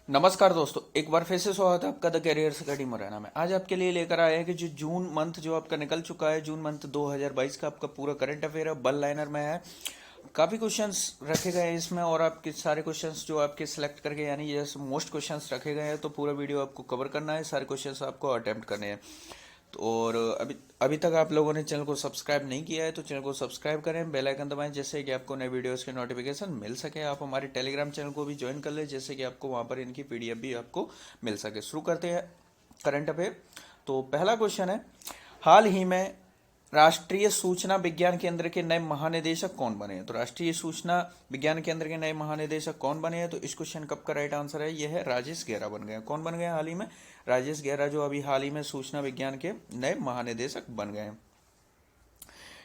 नमस्कार दोस्तों, एक बार फिर से स्वागत है आपका द कैरियर्स अकेडमी मुरैना में। आज आपके लिए लेकर आए हैं कि जो जून मंथ जो आपका निकल चुका है, जून मंथ 2022 का आपका पूरा करंट अफेयर है, बल लाइनर में है। काफ़ी क्वेश्चंस रखे गए हैं इसमें और आपके सारे क्वेश्चंस जो आपके सिलेक्ट करके यानी जैसे मोस्ट क्वेश्चंस रखे गए हैं, तो पूरा वीडियो आपको कवर करना है, सारे क्वेश्चंस आपको अटेम्प्ट करने हैं। तो और अभी अभी तक आप लोगों ने चैनल को सब्सक्राइब नहीं किया है तो चैनल को सब्सक्राइब करें, बेल आइकन दबाएं, जिससे कि आपको नए वीडियोस के नोटिफिकेशन मिल सके। आप हमारे टेलीग्राम चैनल को भी ज्वाइन कर लें, जिससे कि आपको वहां पर इनकी पीडीएफ भी आपको मिल सके। शुरू करते हैं करंट अफेयर। तो पहला क्वेश्चन है, हाल ही में राष्ट्रीय सूचना विज्ञान केंद्र के नए महानिदेशक कौन बने हैं? तो राष्ट्रीय सूचना विज्ञान केंद्र के नए महानिदेशक कौन बने हैं? तो इस क्वेश्चन का राइट आंसर है, यह है राजेश गेहरा बन गए। कौन बन गए हाल ही में? राजेश गेहरा जो अभी हाल ही में सूचना विज्ञान के नए महानिदेशक बन गए हैं।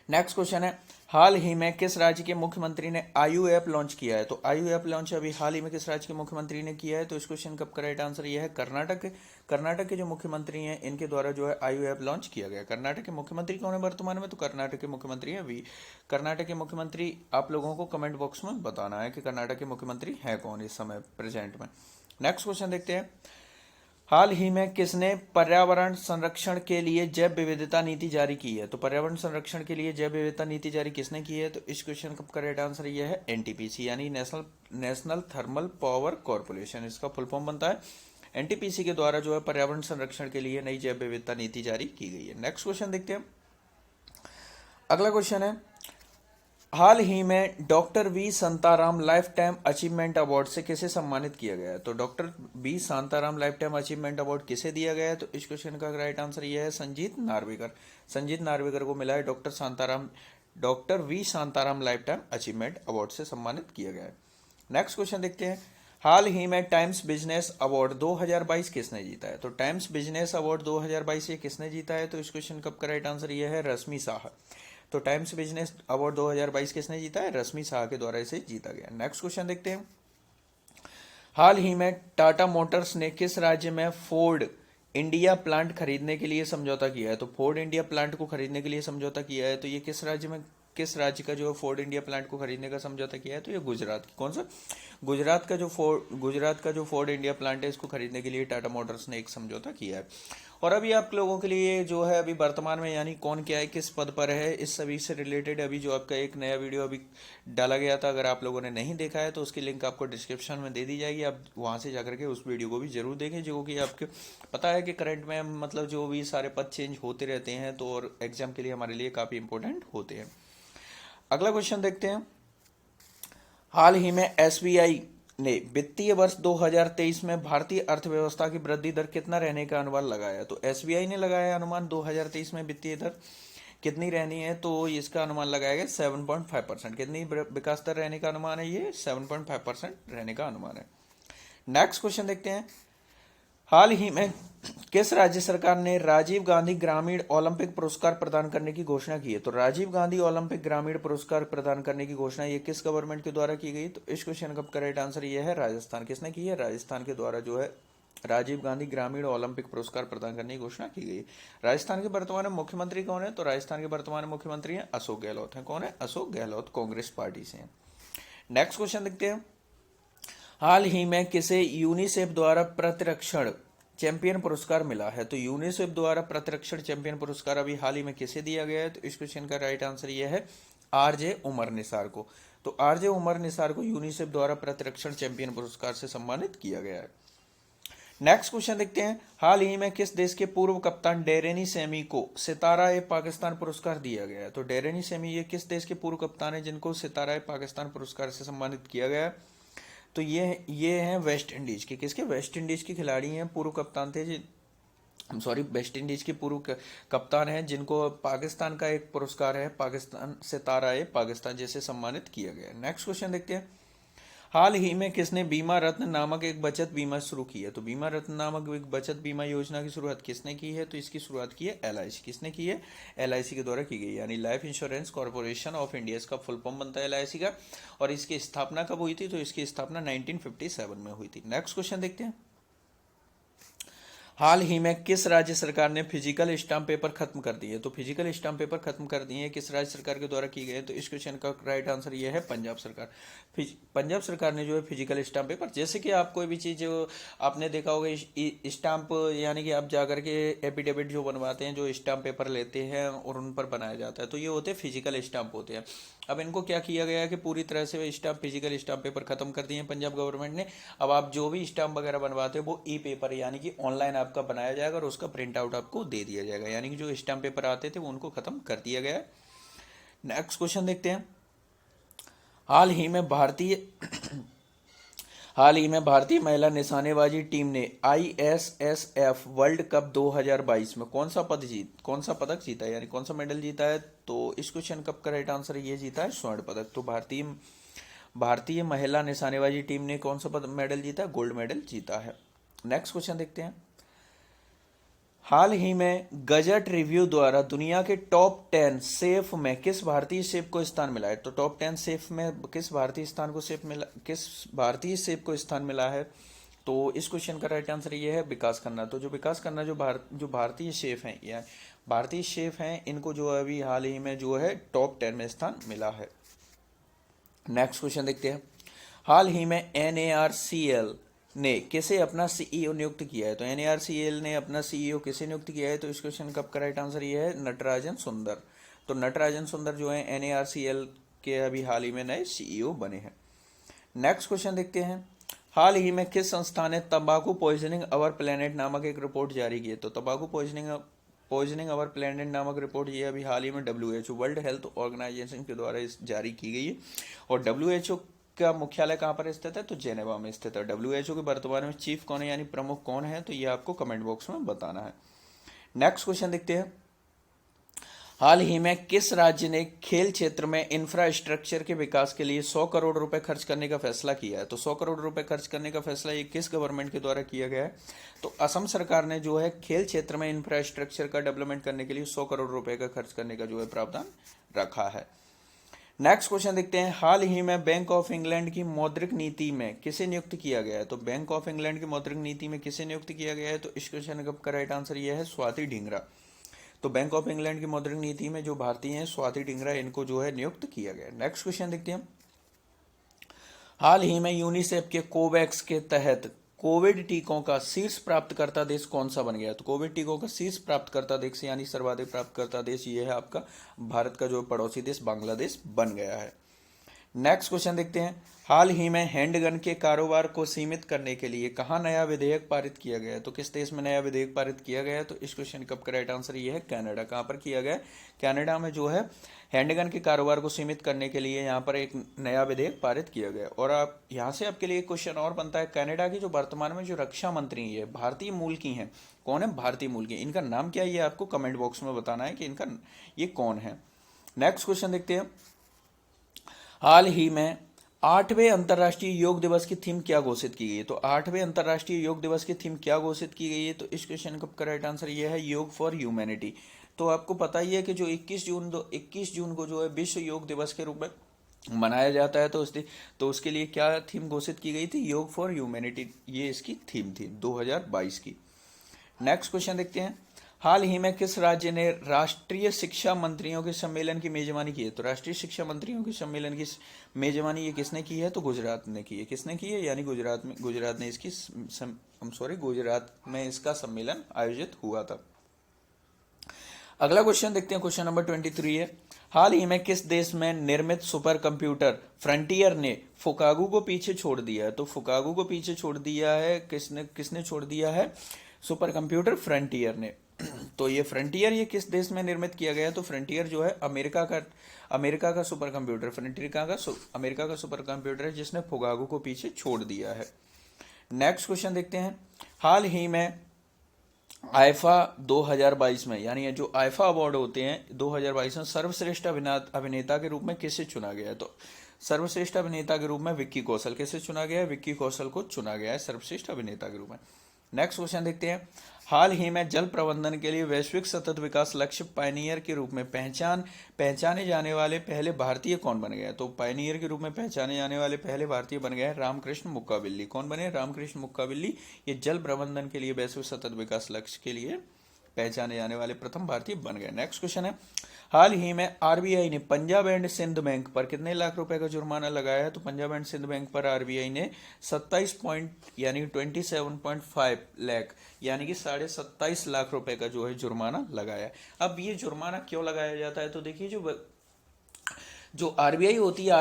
नेक्स्ट क्वेश्चन है, हाल ही में किस राज्य के मुख्यमंत्री ने आयु ऐप लॉन्च किया है? तो आयु ऐप लॉन्च अभी हाल ही में किस राज्य के मुख्यमंत्री ने किया है? तो इस क्वेश्चन का करेक्ट आंसर यह है कर्नाटक। कर्नाटक के जो मुख्यमंत्री हैं इनके द्वारा जो है आयु ऐप लॉन्च किया गया। कर्नाटक के मुख्यमंत्री कौन है वर्तमान में? तो कर्नाटक के मुख्यमंत्री है वी। कर्नाटक के मुख्यमंत्री आप लोगों को कमेंट बॉक्स में बताना है कि कर्नाटक के मुख्यमंत्री है कौन इस समय प्रेजेंट में। नेक्स्ट क्वेश्चन देखते हैं, हाल ही में किसने पर्यावरण संरक्षण के लिए जैव विविधता नीति जारी की है? तो पर्यावरण संरक्षण के लिए जैव विविधता नीति जारी किसने की है? तो इस क्वेश्चन का करेक्ट आंसर यह है एनटीपीसी, यानी नेशनल थर्मल पावर कॉरपोरेशन, इसका फुल फॉर्म बनता है। एनटीपीसी के द्वारा जो है पर्यावरण संरक्षण के लिए नई जैव विविधता नीति जारी की गई है। नेक्स्ट क्वेश्चन देखते हैं। अगला क्वेश्चन है, हाल ही में doctor V Shantaram life time achievement award से किसे सम्मानित किया गया है? तो doctor V Shantaram life time achievement award किसे दिया गया है? तो इस क्वेश्चन का राइट आंसर यह है संजीत नार्वेकर। संजीत नार्वेकर को मिला है doctor V Shantaram life time achievement award से सम्मानित किया गया है। नेक्स्ट क्वेश्चन देखते हैं, हाल ही में टाइम्स बिजनेस अवार्ड 2022 किसने जीता है? तो टाइम्स बिजनेस अवार्ड 2022 ये किसने जीता है? तो इस क्वेश्चन का राइट आंसर यह है रश्मि शाह। तो टाइम्स बिजनेस अवार्ड 2022 किसने जीता है? रश्मि शाह के द्वारा इसे जीता गया। नेक्स्ट क्वेश्चन देखते हैं, हाल ही में टाटा मोटर्स ने किस राज्य में फोर्ड इंडिया प्लांट खरीदने के लिए समझौता किया है? तो फोर्ड इंडिया प्लांट को खरीदने के लिए समझौता किया है, तो ये किस राज्य का जो फोर्ड इंडिया प्लांट को खरीदने का समझौता किया है? तो ये गुजरात की। कौन सा? गुजरात का जो फोर्ड इंडिया प्लांट है इसको खरीदने के लिए टाटा मोटर्स ने एक समझौता किया है। और अभी आप लोगों के लिए जो है अभी वर्तमान में यानी कौन क्या है, किस पद पर है, इस सभी से रिलेटेड अभी जो आपका एक नया वीडियो अभी डाला गया था, अगर आप लोगों ने नहीं देखा है तो उसकी लिंक आपको डिस्क्रिप्शन में दे दी जाएगी। आप वहां से जाकर के उस वीडियो को भी जरूर देखें, जो कि आपको पता है कि करंट में मतलब जो भी सारे पद चेंज होते रहते हैं, तो और एग्जाम के लिए हमारे लिए काफ़ी इंपॉर्टेंट होते हैं। अगला क्वेश्चन देखते हैं, हाल ही में एसबीआई ने वित्तीय वर्ष 2023 में भारतीय अर्थव्यवस्था की वृद्धि दर कितना रहने का अनुमान लगाया? तो एसबीआई ने लगाया अनुमान 2023 में वित्तीय दर कितनी रहनी है? तो इसका अनुमान लगाया गया 7.5%। कितनी विकास दर रहने का अनुमान है? ये 7.5% रहने का अनुमान है। नेक्स्ट क्वेश्चन देखते हैं, हाल ही में किस राज्य सरकार ने राजीव गांधी ग्रामीण ओलंपिक पुरस्कार प्रदान करने की घोषणा की है? तो राजीव गांधी ओलंपिक ग्रामीण पुरस्कार प्रदान करने की घोषणा ये किस गवर्नमेंट के द्वारा की गई? तो इस क्वेश्चन का करेक्ट आंसर ये है राजस्थान। किसने की है? राजस्थान के द्वारा जो है राजीव गांधी ग्रामीण ओलंपिक पुरस्कार प्रदान करने की घोषणा की गई। राजस्थान के वर्तमान मुख्यमंत्री कौन है? तो राजस्थान के वर्तमान मुख्यमंत्री हैं अशोक गहलोत हैं। कौन है? अशोक गहलोत, कांग्रेस पार्टी से हैं। नेक्स्ट क्वेश्चन देखते हैं, हाल ही में किसे यूनिसेफ द्वारा प्रतिरक्षण चैंपियन पुरस्कार मिला है? तो यूनिसेफ द्वारा प्रतिरक्षण चैंपियन पुरस्कार अभी हाल ही में किसे दिया गया है? तो इस क्वेश्चन का राइट आंसर यह है आरजे उमर निसार को। तो आरजे उमर निसार को यूनिसेफ द्वारा प्रतिरक्षण चैंपियन पुरस्कार से सम्मानित किया गया है। नेक्स्ट क्वेश्चन देखते हैं, हाल ही में किस देश के पूर्व कप्तान डेरेनी सेमी को सितारा ए पाकिस्तान पुरस्कार दिया गया है? तो डेरेनी सेमी ये किस देश के पूर्व कप्तान है जिनको सितारा ए पाकिस्तान पुरस्कार से सम्मानित किया गया है? तो ये हैं वेस्ट इंडीज के। किसके? वेस्ट इंडीज के खिलाड़ी हैं, पूर्व कप्तान थे वेस्ट इंडीज के पूर्व कप्तान हैं जिनको पाकिस्तान का एक पुरस्कार है पाकिस्तान सितारा ए पाकिस्तान जैसे सम्मानित किया गया। नेक्स्ट क्वेश्चन देखते हैं, हाल ही में किसने बीमा रत्न नामक एक बचत बीमा शुरू की है? तो बीमा रत्न नामक एक बचत बीमा योजना की शुरुआत किसने की है? तो इसकी शुरुआत की है एलआईसी। किसने की है? एलआईसी के द्वारा की गई, यानी life insurance corporation of India, इसका फुल फॉर्म बनता है एलआईसी का। और इसकी स्थापना कब हुई थी? तो इसकी स्थापना 1957 में हुई थी। नेक्स्ट क्वेश्चन देखते हैं, हाल ही में किस राज्य सरकार ने फिजिकल स्टाम्प पेपर खत्म कर दिए? तो फिजिकल स्टाम्प पेपर खत्म कर दिए किस राज्य सरकार के द्वारा की गई? तो इस क्वेश्चन का राइट आंसर ये है पंजाब सरकार। पंजाब सरकार ने जो है फिजिकल स्टाम्प पेपर, जैसे कि आप कोई भी चीज़ आपने देखा होगा स्टाम्प, यानी कि आप जाकर के एफिडेविट जो बनवाते हैं, जो स्टाम्प पेपर लेते हैं और उन पर बनाया जाता है, तो ये होते हैं फिजिकल स्टाम्प होते हैं। अब इनको क्या किया गया है कि पूरी तरह से स्टाम्प फिजिकल स्टाम्प पेपर खत्म कर दिए हैं पंजाब गवर्नमेंट ने। अब आप जो भी स्टाम्प वगैरह बनवाते हो वो ई पेपर यानी कि ऑनलाइन आपका बनाया जाएगा और उसका प्रिंट आउट आपको दे दिया जाएगा, यानी कि जो स्टाम्प पेपर आते थे वो उनको खत्म कर दिया गया है। नेक्स्ट क्वेश्चन देखते हैं। हाल ही में भारतीय हाल ही में भारतीय महिला निशानेबाजी टीम ने ISSF वर्ल्ड कप 2022 में कौन सा पदक जीता है, यानी कौन सा मेडल जीता है? तो इस क्वेश्चन कप का राइट आंसर ये जीता है स्वर्ण पदक। तो भारतीय महिला निशानेबाजी टीम ने कौन सा मेडल जीता है? गोल्ड मेडल जीता है। नेक्स्ट क्वेश्चन देखते हैं। हाल ही में गजट रिव्यू द्वारा दुनिया के टॉप 10 शेफ में किस भारतीय शेफ को स्थान मिला है? तो टॉप 10 शेफ में किस भारतीय शेफ को स्थान मिला है? तो इस क्वेश्चन का राइट आंसर ये है विकास खन्ना। तो जो विकास खन्ना जो भारतीय शेफ हैं, या भारतीय शेफ हैं, इनको जो अभी हाल ही में जो है टॉप 10 में स्थान मिला है। नेक्स्ट क्वेश्चन देखते हैं। हाल ही में NARCL ने किसे अपना CEO नियुक्त किया है? तो NARCL ने अपना CEO किसे नियुक्त किया है? तो इस क्वेश्चन का राइट आंसर ये है नटराजन सुंदर। तो नटराजन सुंदर जो है NARCL के अभी हाल ही में नए CEO बने हैं। नेक्स्ट क्वेश्चन देखते हैं। हाल ही में किस संस्था ने तंबाकू पॉइजनिंग अवर प्लेनेट नामक एक रिपोर्ट जारी की है? तो तंबाकू पॉइजनिंग अवर प्लेनेट नामक रिपोर्ट ये अभी हाल ही में WHO वर्ल्ड हेल्थ ऑर्गेनाइजेशन के द्वारा जारी की गई है। और WHO का मुख्यालय कहाँ पर स्थित है? तो जेनेवा में स्थित है। WHO के वर्तमान में चीफ कौन है, यानी प्रमुख कौन है? तो ये आपको कमेंट बॉक्स में बताना है। नेक्स्ट क्वेश्चन देखते हैं। हाल ही में किस राज्य ने खेल क्षेत्र में इंफ्रास्ट्रक्चर के विकास के लिए 100 करोड़ रुपए खर्च करने का फैसला किया है? तो 100 करोड़ रुपए खर्च करने का फैसला ये किस गवर्नमेंट के द्वारा किया गया है? तो असम सरकार ने जो है खेल क्षेत्र में इंफ्रास्ट्रक्चर का डेवलपमेंट करने के लिए 100 करोड़ रुपए का खर्च करने का जो है प्रावधान रखा है। नेक्स्ट क्वेश्चन देखते हैं। हाल ही में बैंक ऑफ इंग्लैंड की मौद्रिक नीति में किसे नियुक्त किया गया है? तो बैंक ऑफ इंग्लैंड की मौद्रिक नीति में किसे नियुक्त किया गया है? तो इस क्वेश्चन का राइट आंसर यह है स्वाति ढींगरा। तो बैंक ऑफ इंग्लैंड की मौद्रिक नीति में जो भारतीय हैं स्वाति ढींगरा, इनको जो है नियुक्त किया गया है। नेक्स्ट क्वेश्चन देखते हैं। हाल ही में यूनिसेफ के कोवैक्स के तहत कोविड टीकों का शीर्ष प्राप्तकर्ता देश कौन सा बन गया? तो कोविड टीकों का शीर्ष प्राप्तकर्ता देश यानी सर्वाधिक प्राप्तकर्ता देश ये है आपका भारत का जो पड़ोसी देश बांग्लादेश बन गया है। नेक्स्ट क्वेश्चन देखते हैं। हाल ही में हैंडगन के कारोबार को सीमित करने के लिए कहाँ नया विधेयक पारित किया गया है? तो किस देश में नया विधेयक पारित किया गया है? तो इस क्वेश्चन का राइट आंसर ये है कनाडा। कहाँ पर किया गया है? कनाडा में जो है हैंडगन के कारोबार को सीमित करने के लिए यहाँ पर एक नया विधेयक पारित किया गया। और आप यहाँ से आपके लिए एक क्वेश्चन और बनता है। कनाडा की जो वर्तमान में जो रक्षा मंत्री है भारतीय मूल की हैं, कौन है? भारतीय मूल की। इनका नाम क्या है ये आपको कमेंट बॉक्स में बताना है कि इनका ये कौन है। नेक्स्ट क्वेश्चन देखते हैं। हाल ही में 8वें अंतर्राष्ट्रीय योग दिवस की थीम क्या घोषित की गई है? तो 8वें अंतर्राष्ट्रीय योग दिवस की थीम क्या घोषित की गई है? तो इस क्वेश्चन का राइट आंसर ये है योग फॉर ह्यूमैनिटी। तो आपको पता ही है कि जो 21 जून को जो है विश्व योग दिवस के रूप में मनाया जाता है, तो उसके लिए क्या थीम घोषित की गई थी? योग फॉर ह्यूमैनिटी, ये इसकी थीम थी 2022 की। नेक्स्ट क्वेश्चन देखते हैं। हाल ही में किस राज्य ने राष्ट्रीय शिक्षा मंत्रियों के सम्मेलन की मेजबानी की है? तो राष्ट्रीय शिक्षा मंत्रियों के सम्मेलन की मेजबानी ये किसने की है? तो गुजरात ने की है। किसने की है? यानी गुजरात ने गुजरात में इसका सम्मेलन आयोजित हुआ था। अगला क्वेश्चन देखते हैं। क्वेश्चन नंबर 23 है। हाल ही में किस देश में निर्मित सुपर कंप्यूटर फ्रंटियर ने फुकागू को पीछे छोड़ दिया है? तो फुकागू को पीछे छोड़ दिया है किसने छोड़ दिया है? सुपर कंप्यूटर फ्रंटियर ने। तो ये फ्रंटियर ये किस देश में निर्मित किया गया है? तो फ्रंटियर जो है अमेरिका का सुपर कंप्यूटर, फ्रंटियर का अमेरिका का सुपर कंप्यूटर है जिसने फुकागू को पीछे छोड़ दिया है। नेक्स्ट क्वेश्चन देखते हैं। हाल ही में आईफा 2022 में, यानी ये जो आईफा अवार्ड होते हैं 2022 में सर्वश्रेष्ठ अभिनेता के रूप में किसे चुना गया है? तो सर्वश्रेष्ठ अभिनेता के रूप में विक्की कौशल। किसे चुना गया है? विक्की कौशल को चुना गया है सर्वश्रेष्ठ अभिनेता के रूप में। नेक्स्ट क्वेश्चन देखते हैं। हाल ही में जल प्रबंधन के लिए वैश्विक सतत विकास लक्ष्य पायनियर के रूप में पहचाने जाने वाले पहले भारतीय कौन बन गए? तो पायनियर के रूप में पहचाने जाने वाले पहले भारतीय बन गए रामकृष्ण मुक्काबिल्ली। कौन बने? रामकृष्ण मुक्काबिल्ली। ये जल प्रबंधन के लिए वैश्विक सतत विकास लक्ष्य के लिए पहचाने जाने वाले प्रथम भारतीय बन गए। नेक्स्ट क्वेश्चन है, हाल ही में आरबीआई ने पंजाब एंड सिंध बैंक पर कितने लाख रुपए का जुर्माना लगाया है? तो पंजाब एंड सिंध बैंक पर आरबीआई ने 27 पॉइंट यानी 27.5 लाख यानी कि 27.5 लाख रुपए का जो है जुर्माना लगाया है। अब ये जुर्माना क्यों लगाया जाता है? तो देखिए, जो आरबीआई होती है,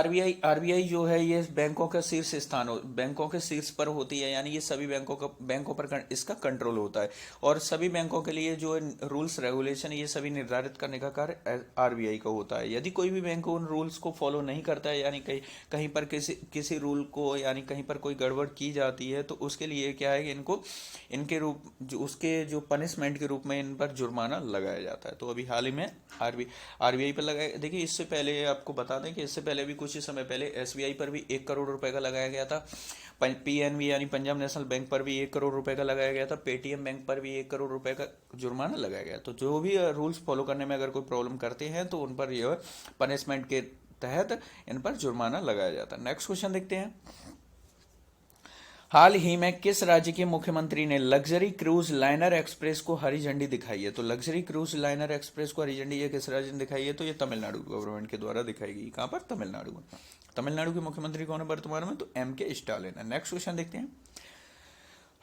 आरबीआई जो है ये बैंकों का शीर्ष स्थान बैंकों के शीर्ष पर होती है, यानी ये सभी बैंकों पर इसका कंट्रोल होता है और सभी बैंकों के लिए जो रूल्स रेगुलेशन ये सभी निर्धारित करने का कार्य आरबीआई का होता है। यदि कोई भी बैंक उन रूल्स को फॉलो नहीं करता है, यानी कहीं पर किसी रूल को यानी कहीं पर कोई गड़बड़ की जाती है, तो उसके लिए क्या है कि इनको उसके जो पनिशमेंट के रूप में इन पर जुर्माना लगाया जाता है। तो अभी हाल ही में आरबीआई पर लगाया। देखिए, इससे पहले आपको बता दें कि इससे पहले भी कुछ ही समय पहले एसबीआई पर भी 1 करोड़ रुपए का लगाया गया था। पीएनबी यानी पंजाब नेशनल बैंक पर भी 1 करोड़ रुपए का लगाया गया था। पेटीएम बैंक पर भी 1 करोड़ रुपए का जुर्माना लगाया गया। तो जो भी रूल्स फॉलो करने में अगर कोई प्रॉब्लम करते हैं तो उन पर यह पनिशमेंट के तहत इन पर जुर्माना लगाया जाता है। नेक्स्ट क्वेश्चन देखते हैं। हाल ही में किस राज्य के मुख्यमंत्री ने लग्जरी क्रूज लाइनर एक्सप्रेस को हरी झंडी दिखाई है? तो लग्जरी क्रूज लाइनर एक्सप्रेस को हरी झंडी ये किस राज्य ने दिखाई है? तो ये तमिलनाडु गवर्नमेंट के द्वारा दिखाई गई। कहां पर? तमिलनाडु में। तमिलनाडु के मुख्यमंत्री कौन है वर्तमान में? तो एम.के. स्टालिन है। नेक्स्ट क्वेश्चन देखते हैं।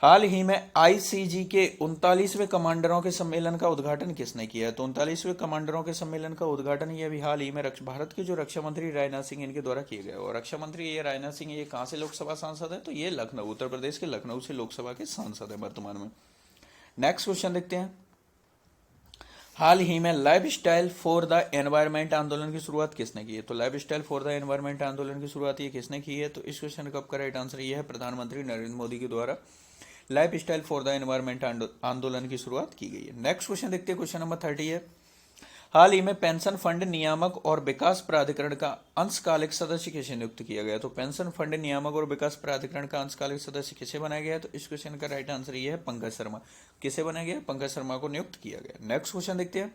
हाल ही में आईसीजी के 39वें कमांडरों के सम्मेलन का उद्घाटन किसने किया है? तो 39वें कमांडरों के सम्मेलन का उद्घाटन ये अभी हाल ही में भारत के जो रक्षा मंत्री राजनाथ सिंह इनके द्वारा किए गए। और रक्षा मंत्री ये राजनाथ सिंह ये कहां से लोकसभा सांसद है? तो ये लखनऊ, उत्तर प्रदेश के लखनऊ से लोकसभा के सांसद है वर्तमान में। नेक्स्ट क्वेश्चन देखते हैं। हाल ही में life style for the environment आंदोलन की शुरुआत किसने की है? तो life style for the environment आंदोलन की शुरुआत ये किसने की है? तो इस क्वेश्चन का आपका राइट आंसर ये है प्रधानमंत्री नरेंद्र मोदी के द्वारा life style for the environment आंदोलन की शुरुआत की गई है। नेक्स्ट क्वेश्चन देखते हैं। क्वेश्चन नंबर 30 है, हाल ही में पेंशन फंड नियामक और विकास प्राधिकरण का अंशकालिक सदस्य किसे नियुक्त किया गया? तो पेंशन फंड नियामक और विकास प्राधिकरण का अंशकालिक सदस्य किसे बनाया गया? तो इस क्वेश्चन का राइट आंसर ये है पंकज शर्मा। किसे बनाया गया? पंकज शर्मा को नियुक्त किया गया। नेक्स्ट क्वेश्चन देखते हैं।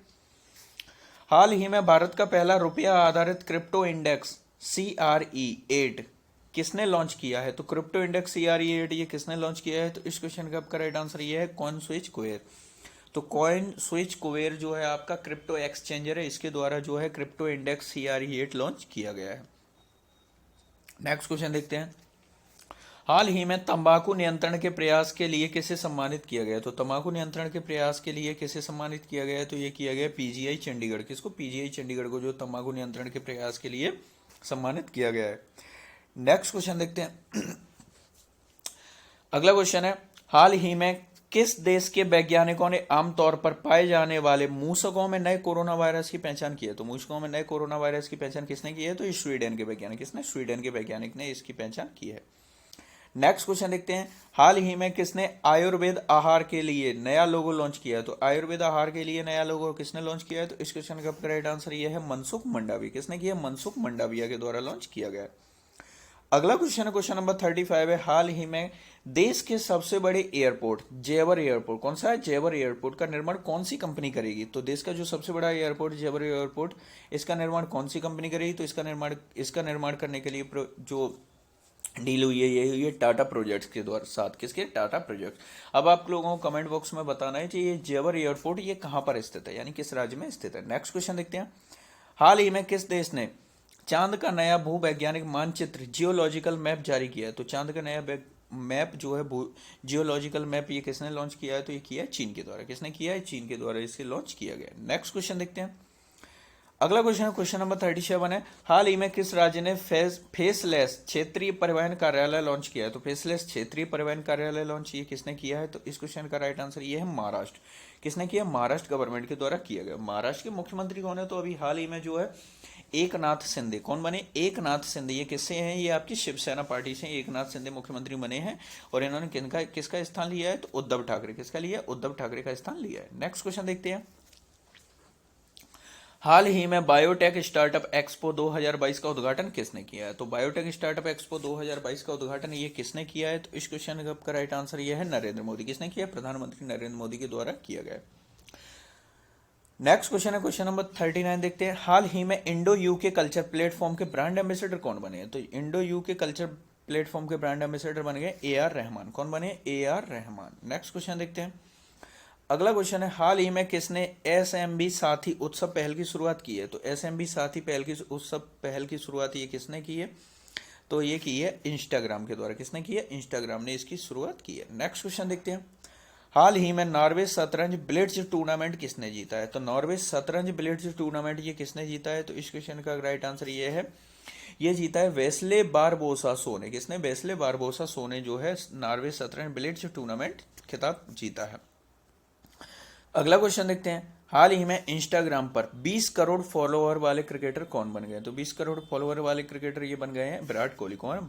हाल ही में भारत का पहला रुपया आधारित क्रिप्टो इंडेक्स CRE8 किसने लॉन्च किया है? तो क्रिप्टो इंडेक्स CRE8 ये किसने लॉन्च किया है? तो इस क्वेश्चन का आपका राइट आंसर ये है कॉइन स्विच कुवेर। तो कॉइन स्विच कुवेर जो है आपका क्रिप्टो एक्सचेंजर है, इसके द्वारा जो है क्रिप्टो इंडेक्स CRE8 लॉन्च किया गया है। नेक्स्ट क्वेश्चन देखते हैं। हाल ही में तंबाकू नियंत्रण के प्रयास के लिए किसे सम्मानित किया गया? तो तंबाकू नियंत्रण के प्रयास के लिए किसे सम्मानित किया गया है? तो ये किया गया पीजीआई चंडीगढ़। किसको? पीजीआई चंडीगढ़ को जो तंबाकू नियंत्रण के प्रयास के लिए सम्मानित किया गया है। नेक्स्ट क्वेश्चन देखते हैं। अगला क्वेश्चन है, हाल ही में किस देश के वैज्ञानिकों ने आमतौर पर पाए जाने वाले मूसकों में नए कोरोना वायरस की पहचान की है? तो मूसकों में नए कोरोना वायरस की पहचान किसने की है? तो स्वीडन के वैज्ञानिक। किसने? स्वीडन के वैज्ञानिक ने इसकी पहचान की है। नेक्स्ट क्वेश्चन देखते हैं। हाल ही में किसने आयुर्वेद आहार के लिए नया लोगो लॉन्च किया है? तो आयुर्वेद आहार के लिए नया लोगो किसने लॉन्च किया है? तो इस क्वेश्चन का राइट आंसर ये है मनसुख मंडावी। किसने किया? मनसुख मंडाविया के द्वारा लॉन्च किया गया। अगला क्वेश्चन है क्वेश्चन नंबर 35 है, हाल ही में देश के सबसे बड़े एयरपोर्ट जेवर एयरपोर्ट कौन सा है? जेवर एयरपोर्ट का निर्माण कौन सी कंपनी करेगी? तो देश का जो सबसे बड़ा एयरपोर्ट जेवर एयरपोर्ट, इसका निर्माण कौन सी कंपनी करेगी? तो इसका निर्माण करने के लिए जो डील हुई है ये हुई है टाटा प्रोजेक्ट्स के द्वारा साथ। किसके? टाटा प्रोजेक्ट। अब आप लोगों को कमेंट बॉक्स में बताना है कि ये जेवर एयरपोर्ट ये कहां पर स्थित है, यानी किस राज्य में स्थित है। नेक्स्ट क्वेश्चन देखते हैं। हाल ही में किस देश ने चांद का नया भूवैज्ञानिक मानचित्र जियोलॉजिकल मैप जारी किया है? तो चांद का नया मैप जो है जियोलॉजिकल मैप ये किसने लॉन्च किया है? तो ये किया है चीन के द्वारा। किसने किया है? चीन के द्वारा इसे लॉन्च किया गया। नेक्स्ट क्वेश्चन देखते हैं। अगला क्वेश्चन है क्वेश्चन नंबर 37 है, हाल ही में किस राज्य ने फेसलेस क्षेत्रीय परिवहन कार्यालय लॉन्च किया है? तो फेसलेस क्षेत्रीय परिवहन कार्यालय लॉन्च ये किसने किया है? तो इस क्वेश्चन का राइट आंसर ये है महाराष्ट्र। किसने किया? महाराष्ट्र गवर्नमेंट के द्वारा किया गया। महाराष्ट्र के मुख्यमंत्री कौन है? तो अभी हाल ही में जो है एकनाथ शिंदे। कौन बने? एकनाथ शिंदे। ये किससे हैं? ये आपकी शिवसेना पार्टी से एकनाथ शिंदे मुख्यमंत्री बने हैं और इन्होंने किसका स्थान लिया है? तो उद्धव ठाकरे। किसका लिया? उद्धव ठाकरे का स्थान लिया है। नेक्स्ट क्वेश्चन देखते हैं। हाल ही में बायोटेक स्टार्टअप एक्सपो 2022 का उद्घाटन किसने किया है? तो बायोटेक स्टार्टअप एक्सपो 2022 का उद्घाटन ये किसने किया है? तो इस क्वेश्चन का आपका राइट आंसर ये है नरेंद्र मोदी। किसने किया? प्रधानमंत्री नरेंद्र मोदी के द्वारा किया गया। नेक्स्ट क्वेश्चन है क्वेश्चन नंबर 39, देखते हैं। हाल ही में इंडो यूके कल्चर प्लेटफॉर्म के ब्रांड एम्बेसडर कौन बने हैं? तो इंडो यूके कल्चर प्लेटफॉर्म के ब्रांड एम्बेसडर बन गए ए.आर. रहमान। कौन बने? ए.आर. रहमान। नेक्स्ट क्वेश्चन देखते हैं। अगला क्वेश्चन है, हाल ही में किसने एसएमबी साथी उत्सव पहल की शुरुआत की है? तो एसएमबी साथी पहल की उत्सव पहल की शुरुआत ये किसने की है? तो ये की है इंस्टाग्राम के द्वारा। किसने की है? इंस्टाग्राम ने इसकी शुरुआत की है। नेक्स्ट क्वेश्चन देखते हैं। हाल ही में नॉर्वे शतरंज ब्लिट्ज टूर्नामेंट किसने जीता है? तो नॉर्वे शतरंज ब्लिट्ज टूर्नामेंट ये किसने जीता है? तो इस क्वेश्चन का राइट आंसर ये है, ये जीता है वेस्ले बारबोसा सो ने। किसने? वेस्ले बारबोसा सो ने जो है नॉर्वे शतरंज ब्लिट्ज टूर्नामेंट खिताब जीता है। अगला क्वेश्चन देखते हैं। हाल ही में इंस्टाग्राम पर 20 करोड़ फॉलोअर वाले क्रिकेटर कौन बन गए? तो 20 करोड़ फॉलोअर वाले क्रिकेटर ये बन गए हैं विराट कोहली। कौन है?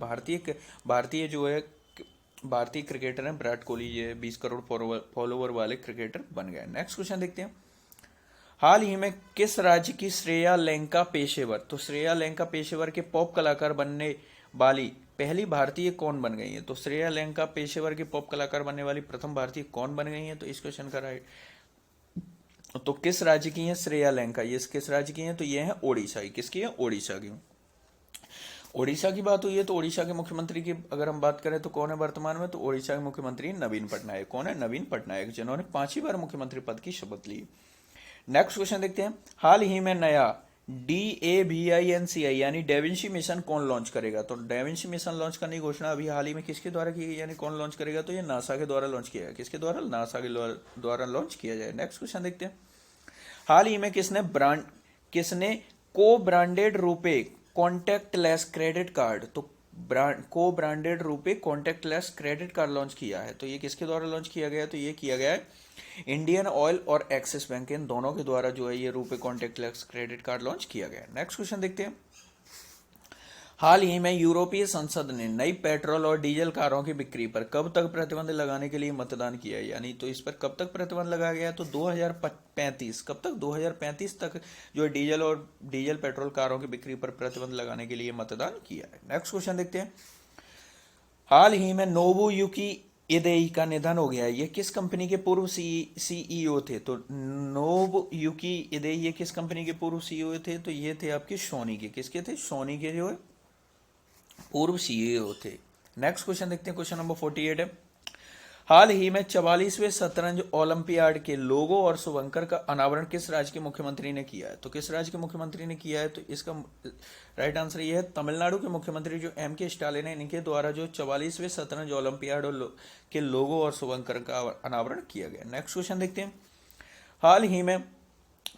भारतीय जो है भारतीय क्रिकेटर हैं विराट कोहली, ये 20 करोड़ फॉलोवर वाले क्रिकेटर बन गए। नेक्स्ट क्वेश्चन देखते हैं। हाल ही में किस राज्य की श्रेया लेंका पेशेवर, तो श्रेया लेंका पेशेवर के पॉप कलाकार बनने वाली पहली भारतीय कौन बन गई है? तो श्रेया लेंका पेशेवर के पॉप कलाकार बनने वाली प्रथम भारतीय कौन बन गई है? तो इस क्वेश्चन का राइट, तो किस राज्य की है श्रेया लेंका? ये किस राज्य की है? तो ये है ओडिशा की। किसकी है? ओडिशा की। ओडिशा की बात हुई है तो ओडिशा के मुख्यमंत्री की अगर हम बात करें तो कौन है वर्तमान में? तो ओडिशा के मुख्यमंत्री नवीन पटनायक। कौन है? नवीन पटनायक, जिन्होंने 5वीं बार मुख्यमंत्री पद की शपथ ली। नेक्स्ट क्वेश्चन देखते हैं। हाल ही में नया DAVINCI यानी डेविंसी मिशन कौन लॉन्च करेगा? तो डेविंसी मिशन लॉन्च करने की घोषणा अभी हाल ही में किसके द्वारा की गई, यानी कौन लॉन्च करेगा? तो ये नासा के द्वारा लॉन्च किया है। किसके द्वारा? नासा के द्वारा लॉन्च किया जाए। नेक्स्ट क्वेश्चन देखते हैं। हाल ही में किसने को branded RuPay contact lens credit card, तो को branded RuPay contact lens credit card launch किया है? तो ये किसके द्वारा लॉन्च किया गया? तो ये किया गया है इंडियन ऑयल और एक्सिस बैंक, इन दोनों के द्वारा जो है ये RuPay contact lens credit card launch किया गया। नेक्स्ट क्वेश्चन देखते हैं। हाल ही में यूरोपीय संसद ने नई पेट्रोल और डीजल कारों की बिक्री पर कब तक प्रतिबंध लगाने के लिए मतदान किया है? यानी तो इस पर कब तक प्रतिबंध लगाया गया? तो 2035। कब तक? 2035 तक जो डीजल पेट्रोल कारों की बिक्री पर प्रतिबंध लगाने के लिए मतदान किया है। नेक्स्ट क्वेश्चन देखते हैं। हाल ही में नोबुयुकी इदेई का निधन हो गया है। ये किस कंपनी के पूर्व सीईओ थे? तो नोबुयुकी इदेई ये किस कंपनी के पूर्व सीईओ थे? तो ये थे आपके सोनी के। किसके थे? सोनी के जो है पूर्व सीईओ थे। नेक्स्ट क्वेश्चन देखते हैं। क्वेश्चन नंबर 48 है। हाल ही में 44वें शतरंज ओलंपियाड के लोगो और शुभंकर का अनावरण किस राज्य के मुख्यमंत्री ने किया है? तो किस राज्य के मुख्यमंत्री ने किया है? तो इसका राइट आंसर ये है तमिलनाडु के मुख्यमंत्री जो M.K. स्टालिन है, इनके द्वारा जो 44वें शतरंज ओलंपियाड के लोगो और शुभंकर का अनावरण किया गया। नेक्स्ट क्वेश्चन देखते हैं। हाल ही में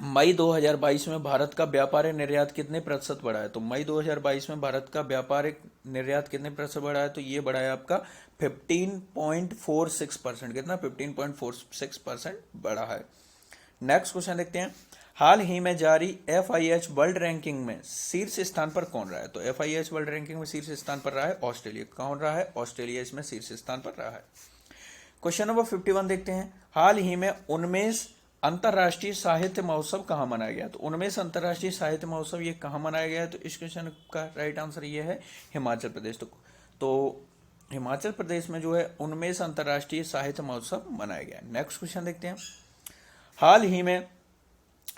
मई 2022 में भारत का व्यापारिक निर्यात कितने प्रतिशत बढ़ा है? तो मई 2022 में भारत का व्यापारिक निर्यात कितने प्रतिशत बढ़ा है? तो ये बढ़ा है आपका 15.46%। कितना? 15.46% बढ़ा है। नेक्स्ट क्वेश्चन देखते हैं। हाल ही में जारी FIH वर्ल्ड रैंकिंग में शीर्ष स्थान पर कौन रहा है? तो FIH वर्ल्ड रैंकिंग में शीर्ष स्थान पर रहा है ऑस्ट्रेलिया। कौन रहा है? ऑस्ट्रेलिया इसमें शीर्ष स्थान पर रहा है। क्वेश्चन नंबर 51 देखते हैं। हाल ही में 19 अंतर्राष्ट्रीय साहित्य महोत्सव कहाँ मनाया गया? तो 19 अंतर्राष्ट्रीय साहित्य महोत्सव ये कहाँ मनाया गया है? तो इस क्वेश्चन का राइट आंसर ये है हिमाचल प्रदेश। तो हिमाचल प्रदेश में जो है 19 अंतर्राष्ट्रीय साहित्य महोत्सव मनाया गया। नेक्स्ट क्वेश्चन देखते हैं। हाल ही में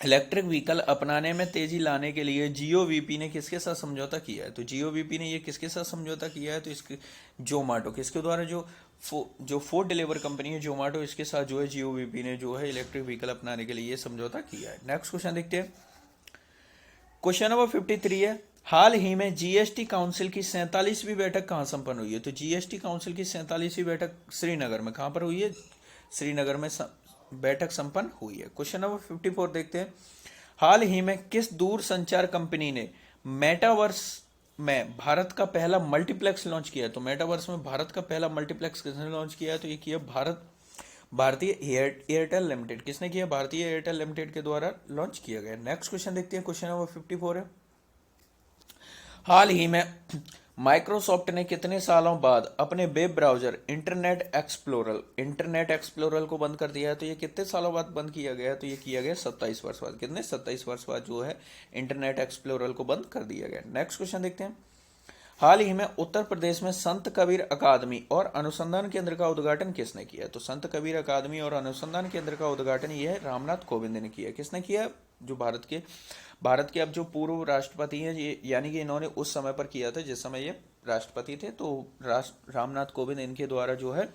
इलेक्ट्रिक व्हीकल अपनाने में तेजी लाने के लिए GOVP ने किसके साथ समझौता किया है? तो GOVP ने ये किसके साथ समझौता किया है? तो इसके जोमाटो, किसके द्वारा? जो फूड डिलीवर कंपनी है जोमाटो, इसके साथ जो है GOVP ने जो है इलेक्ट्रिक व्हीकल अपनाने के लिए ये समझौता किया है। नेक्स्ट क्वेश्चन देखते हैं। क्वेश्चन नंबर 53 है। हाल ही में GST काउंसिल की 47वीं बैठक कहाँ संपन्न हुई है? तो GST काउंसिल की 47वीं बैठक श्रीनगर में। कहाँ पर हुई है? श्रीनगर में बैठक संपन्न हुई है। क्वेश्चन नंबर 54 देखते हैं। हाल ही में किस दूर संचार कंपनी ने मेटावर्स में भारत का पहला मल्टीप्लेक्स लॉन्च किया है? तो मेटावर्स में भारत का पहला मल्टीप्लेक्स किसने लॉन्च किया है? तो ये किया भारतीय एयरटेल लिमिटेड। किसने किया? भारतीय एयरटेल लिमिटेड के द्वारा लॉन्च किया गया। नेक्स्ट क्वेश्चन देखते हैं। क्वेश्चन नंबर 54 है। हाल ही में माइक्रोसॉफ्ट ने कितने सालों बाद अपने वेब ब्राउजर इंटरनेट एक्सप्लोरर को बंद कर दिया है? तो ये कितने सालों बाद बंद किया गया है? तो ये किया गया 27 वर्ष बाद। कितने? 27 वर्ष बाद जो है इंटरनेट एक्सप्लोरर को बंद कर दिया गया। नेक्स्ट क्वेश्चन देखते हैं। हाल ही में उत्तर प्रदेश में संत कबीर अकादमी और अनुसंधान केंद्र का उद्घाटन किसने किया? तो संत कबीर अकादमी और अनुसंधान केंद्र का उद्घाटन यह रामनाथ कोविंद ने किया। किसने किया? जो भारत के अब जो पूर्व राष्ट्रपति हैं, ये यानी कि इन्होंने उस समय पर किया था जिस समय ये राष्ट्रपति थे। तो रामनाथ कोविंद इनके द्वारा जो है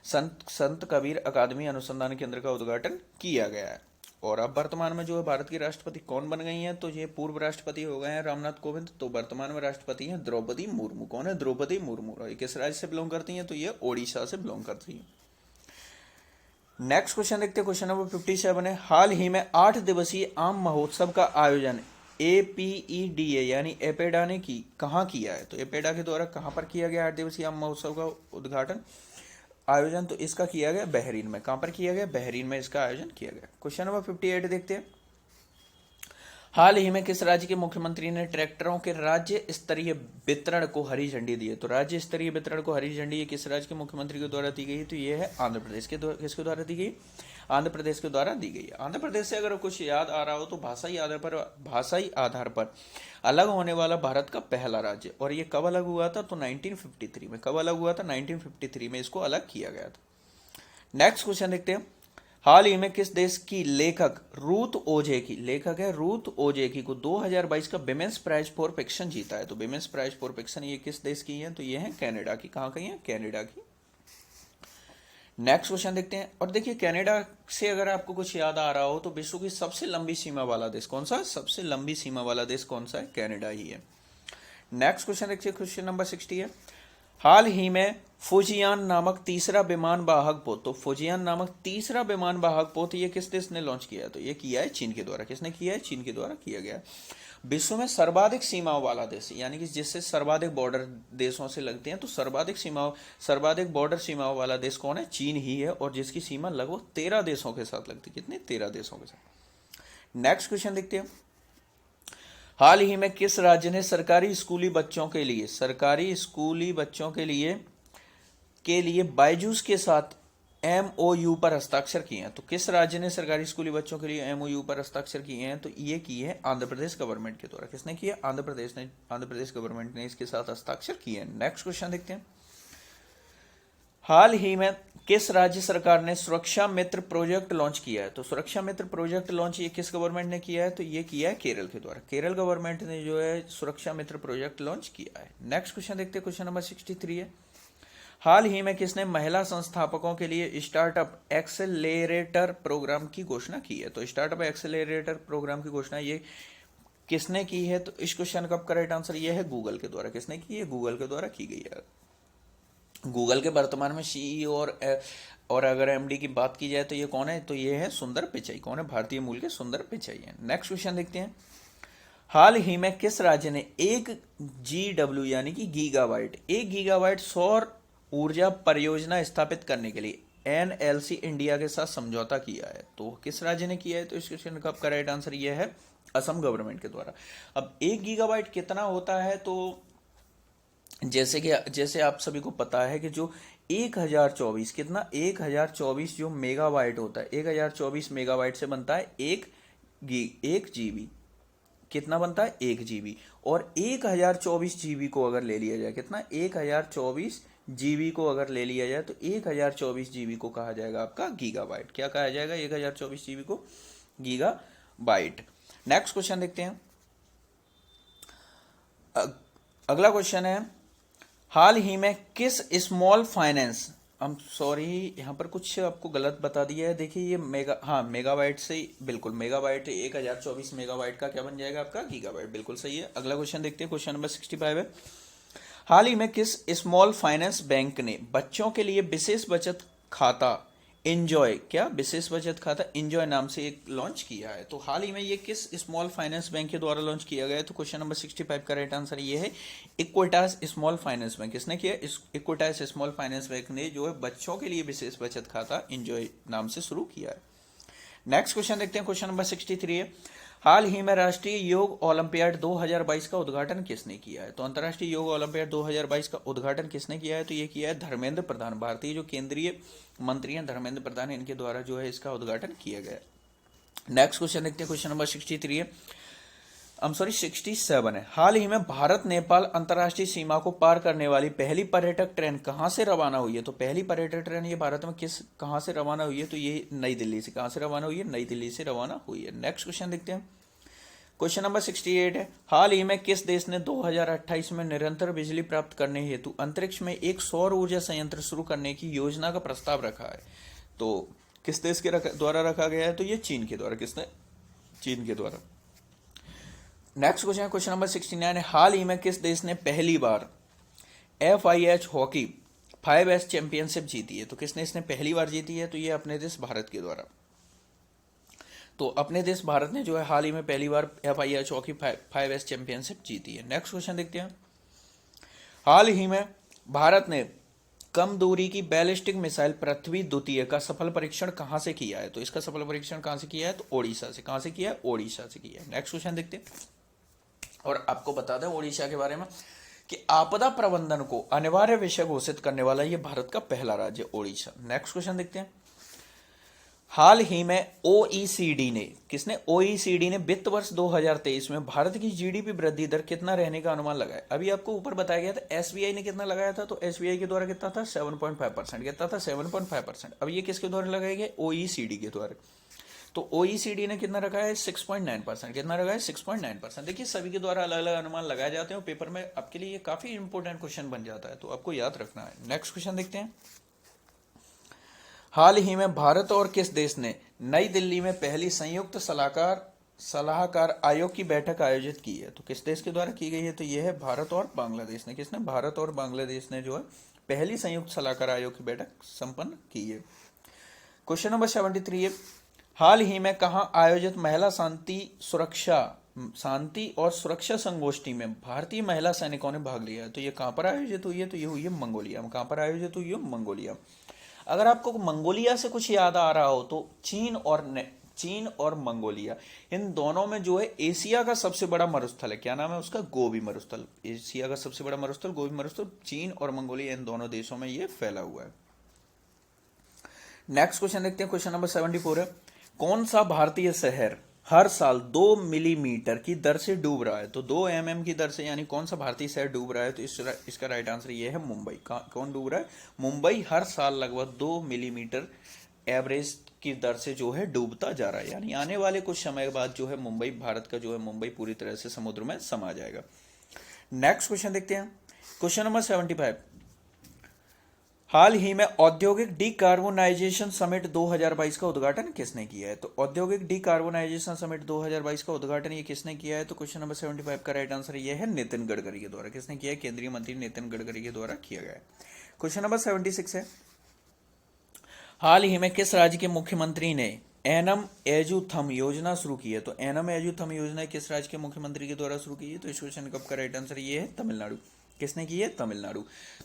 संत कबीर अकादमी अनुसंधान केंद्र का उद्घाटन किया गया है। और अब वर्तमान में जो है भारत की राष्ट्रपति कौन बन गई हैं? तो ये पूर्व राष्ट्रपति हो गए हैं रामनाथ कोविंद। तो वर्तमान में राष्ट्रपति हैं द्रौपदी मुर्मू। कौन है? द्रौपदी मुर्मू। ये किस राज्य से बिलोंग करती हैं? तो ये ओडिशा से बिलोंग करती हैं। नेक्स्ट क्वेश्चन देखते हैं। क्वेश्चन नंबर 57 है। हाल ही में 8 दिवसीय आम महोत्सव का आयोजन APEDA यानी एपेडा ने कहाँ किया है? तो एपेडा के द्वारा कहाँ पर किया गया 8 दिवसीय आम महोत्सव का आयोजन? तो इसका किया गया बहरीन में। कहाँ पर किया गया? बहरीन में इसका आयोजन किया गया। क्वेश्चन नंबर 58 देखते हैं। हाल ही में किस राज्य के मुख्यमंत्री ने ट्रैक्टरों के राज्य स्तरीय वितरण को हरी झंडी दी है? तो राज्य स्तरीय वितरण को हरी झंडी ये किस राज्य के मुख्यमंत्री के द्वारा दी गई है? तो ये है आंध्र प्रदेश के द्वारा। किसके द्वारा दी गई? आंध्र प्रदेश के द्वारा दी गई है। आंध्र प्रदेश से अगर कुछ याद आ रहा हो तो भाषाई आधार पर अलग होने वाला भारत का पहला राज्य। और ये कब अलग हुआ था? तो 1953 में। कब अलग हुआ था? 1953 में इसको अलग किया गया था। नेक्स्ट क्वेश्चन देखते हैं। हाल ही में किस देश की लेखक रूथ ओजेकी को 2022 का विमेंस प्राइज फॉर फिक्शन जीता है? तो विमेंस प्राइज फॉर फिक्शन ये किस देश की है? तो ये है कनाडा की। कहाँ की है? कनाडा की। नेक्स्ट क्वेश्चन देखते हैं। और देखिए कनाडा से अगर आपको कुछ याद आ रहा हो तो विश्व की सबसे लंबी सीमा वाला देश कौन सा है? सबसे लंबी सीमा वाला देश कौन सा है? कनाडा ही है। नेक्स्ट क्वेश्चन देखिए। क्वेश्चन नंबर 60 है। हाल ही में फुजियान नामक तीसरा विमान वाहक पोत, तो फुजियान नामक तीसरा विमान वाहक पोत ये किस देश ने लॉन्च किया है? तो ये किया है चीन के द्वारा। किसने किया है? चीन के द्वारा किया गया। विश्व में सर्वाधिक सीमाओं वाला देश यानी कि जिससे सर्वाधिक बॉर्डर देशों से लगते हैं, तो सर्वाधिक बॉर्डर सीमाओं वाला देश कौन है? चीन ही है। और जिसकी सीमा लगभग 13 देशों के साथ लगती है। कितने? 13 देशों के साथ। नेक्स्ट क्वेश्चन देखते हैं। हाल ही में किस राज्य ने सरकारी स्कूली बच्चों के लिए बायजूस के साथ MOU पर हस्ताक्षर किए हैं? तो किस राज्य ने सरकारी स्कूली बच्चों के लिए MOU पर हस्ताक्षर किए हैं? तो ये किए हैं आंध्र प्रदेश गवर्नमेंट के द्वारा। किसने किया? आंध्र प्रदेश गवर्नमेंट ने इसके साथ हस्ताक्षर किए हैं। नेक्स्ट क्वेश्चन देखते हैं। हाल ही में किस राज्य सरकार ने सुरक्षा मित्र प्रोजेक्ट लॉन्च किया है? तो सुरक्षा मित्र प्रोजेक्ट लॉन्च ये किस गवर्नमेंट ने किया है? तो ये किया है केरल के द्वारा। केरल गवर्नमेंट ने जो है सुरक्षा मित्र प्रोजेक्ट लॉन्च किया है। नेक्स्ट क्वेश्चन देखते हैं। क्वेश्चन नंबर 63 है। हाल ही में किसने महिला संस्थापकों के लिए स्टार्टअप एक्सेलेरेटर प्रोग्राम की घोषणा की है? तो स्टार्टअप एक्सेलेरेटर प्रोग्राम की घोषणा ये किसने की है? तो इस क्वेश्चन का करेक्ट आंसर ये है गूगल के द्वारा। किसने की है? गूगल के द्वारा की गई है। गूगल के वर्तमान में CEO और अगर MD की बात की जाए तो ये कौन है? तो ये है सुंदर पिचाई। कौन है? भारतीय मूल के सुंदर पिचाई है। नेक्स्ट क्वेश्चन देखते हैं। हाल ही में किस राज्य ने 1 GW यानी कि एक गीगावाइट सौर ऊर्जा परियोजना स्थापित करने के लिए NLC इंडिया के साथ समझौता किया है? तो किस राज्य ने किया है? तो इस क्वेश्चन का करेक्ट आंसर ये है असम गवर्नमेंट के द्वारा। अब 1 गीगावाइट कितना होता है? तो जैसे आप सभी को पता है कि जो 1024 कितना 1024 जो मेगावाइट होता है, 1024 मेगावाइट से बनता है 1 GB। कितना बनता है? 1 GB। और 1024 GB को अगर ले लिया जाए, कितना? 1024 GB को अगर ले लिया जाए तो 1024 GB को कहा जाएगा आपका गीगाबाइट। क्या कहा जाएगा? 1024 GB को गीगाबाइट। नेक्स्ट क्वेश्चन देखते हैं। अगला क्वेश्चन है। हाल ही में किस स्मॉल फाइनेंस यहाँ पर कुछ आपको गलत बता दिया है। देखिए ये मेगाबाइट से बिल्कुल मेगाबाइट 1024 मेगाबाइट का क्या बन जाएगा? आपका गीगाबाइट। बिल्कुल सही है। अगला क्वेश्चन देखते हैं। क्वेश्चन नंबर 65 है। हाल ही में किस स्मॉल फाइनेंस बैंक ने बच्चों के लिए विशेष बचत खाता विशेष बचत खाता एंजॉय नाम से एक लॉन्च किया है? तो हाल ही में ये किस स्मॉल फाइनेंस बैंक के द्वारा लॉन्च किया गया है? तो क्वेश्चन नंबर 65 का राइट आंसर ये है इक्विटास स्मॉल फाइनेंस बैंक। किसने किया? इक्विटास स्मॉल फाइनेंस बैंक ने जो है बच्चों के लिए विशेष बचत खाता एंजॉय नाम से शुरू किया है। नेक्स्ट क्वेश्चन देखते हैं, क्वेश्चन नंबर 63 है, हाल ही में राष्ट्रीय योग ओलंपियाड 2022 का उद्घाटन किसने किया है? तो अंतर्राष्ट्रीय योग ओलंपियाड 2022 का उद्घाटन किसने किया है? तो ये किया है धर्मेंद्र प्रधान, भारतीय जो केंद्रीय मंत्री हैं धर्मेंद्र प्रधान, इनके द्वारा जो है इसका उद्घाटन किया गया। नेक्स्ट क्वेश्चन देखते हैं, क्वेश्चन नंबर 63 है, 67 है, हाल ही में भारत नेपाल अंतर्राष्ट्रीय सीमा को पार करने वाली पहली पर्यटक ट्रेन कहां से रवाना हुई है? तो पहली पर्यटक ट्रेन ये भारत में कहां से रवाना हुई है? तो ये नई दिल्ली से। कहां से रवाना हुई है? नई दिल्ली से रवाना हुई है। नेक्स्ट क्वेश्चन देखते हैं, क्वेश्चन नंबर 68 है, हाल ही में किस देश ने 2028 में निरंतर बिजली प्राप्त करने हेतु अंतरिक्ष में एक सौर ऊर्जा संयंत्र शुरू करने की योजना का प्रस्ताव रखा है? तो किस देश के द्वारा रखा गया है? तो ये चीन के द्वारा। किसने? चीन के द्वारा। नेक्स्ट क्वेश्चन, क्वेश्चन नंबर 69 है, हाल ही में किस देश ने पहली बार FIH हॉकी 5S चैंपियनशिप जीती है? तो किसने इसने पहली बार जीती है? तो ये अपने देश भारत के द्वारा। तो अपने देश भारत ने जो है हाल ही में पहली बार FIH हॉकी 5S चैंपियनशिप जीती है। नेक्स्ट क्वेश्चन देखते हैं, हाल ही में भारत ने कम दूरी की बैलिस्टिक मिसाइल पृथ्वी द्वितीय का सफल परीक्षण कहां से किया है? तो इसका सफल परीक्षण कहां से किया है? तो ओडिशा से। कहां से किया है? ओडिशा से किया है। नेक्स्ट क्वेश्चन देखते हैं, और आपको बता दें ओडिशा के बारे में कि आपदा प्रबंधन को अनिवार्य विषय घोषित करने वाला ये भारत का पहला राज्य ओडिशा। नेक्स्ट क्वेश्चन देखते हैं, हाल ही में OECD ने, किसने? OECD ने वित्त वर्ष 2023 में भारत की GDP वृद्धि दर कितना रहने का अनुमान लगाया? अभी आपको ऊपर बताया गया था SBI ने कितना लगाया था, तो SBI के द्वारा कितना था? 7.5%। कितना था? 7.5%। अब ये किसके द्वारा लगाया गया? OECD के द्वारा। तो OECD ने कितना रखा है? 6.9%। कितना रखा है? 6.9%। देखिए सभी के द्वारा अलग अलग अनुमान लगाए जाते हैं और पेपर में आपके लिए ये काफी इंपॉर्टेंट क्वेश्चन बन जाता है, तो आपको याद रखना है। नेक्स्ट क्वेश्चन देखते हैं, हाल ही में भारत और किस देश ने नई दिल्ली में पहली संयुक्त सलाहकार आयोग की बैठक आयोजित की है? तो किस देश के द्वारा की गई है? तो यह है भारत और बांग्लादेश ने। किसने? भारत और बांग्लादेश ने जो है पहली संयुक्त सलाहकार आयोग की बैठक संपन्न की है। क्वेश्चन नंबर 73 है, हाल ही में कहां आयोजित महिला शांति और सुरक्षा संगोष्ठी में भारतीय महिला सैनिकों ने भाग लिया है? तो ये कहां पर आयोजित हुई है? तो ये हुई है मंगोलिया में। कहां पर आयोजित हुई है? मंगोलिया। अगर आपको मंगोलिया से कुछ याद आ रहा हो तो चीन और मंगोलिया, इन दोनों में जो है एशिया का सबसे बड़ा मरुस्थल है। क्या नाम है उसका? गोबी मरुस्थल। एशिया का सबसे बड़ा मरुस्थल गोबी मरुस्थल चीन और मंगोलिया, इन दोनों देशों में ये फैला हुआ है। नेक्स्ट क्वेश्चन देखते हैं, क्वेश्चन नंबर 74 है, कौन सा भारतीय शहर हर साल 2 मिलीमीटर की दर से डूब रहा है? तो 2 mm की दर से, यानी कौन सा भारतीय शहर डूब रहा है? तो इसका राइट आंसर ये है मुंबई। कौन डूब रहा है? मुंबई हर साल लगभग 2 मिलीमीटर एवरेज की दर से जो है डूबता जा रहा है, यानी आने वाले कुछ समय बाद जो है मुंबई, भारत का जो है मुंबई पूरी तरह से समुद्र में समा जाएगा। नेक्स्ट क्वेश्चन देखते हैं, क्वेश्चन नंबर 75, हाल ही में औद्योगिक डीकार्बोनाइजेशन समिट 2022 का उद्घाटन किसने किया है? तो औद्योगिक डीकार्बोनाइजेशन समिट 2022 का उद्घाटन ये किसने किया है? तो क्वेश्चन नंबर 75 का राइट आंसर ये है नितिन गडकरी के द्वारा। किसने किया है? केंद्रीय मंत्री नितिन गडकरी के द्वारा किया गया है। क्वेश्चन नंबर 76 है, हाल ही में किस राज्य के मुख्यमंत्री ने एनम एजुथम योजना शुरू की है? तो एनम एजुथम योजना किस राज्य के मुख्यमंत्री के द्वारा शुरू की है? तो इस क्वेश्चन का राइट आंसर ये है तमिलनाडु। किसने की है? तमिलनाडु।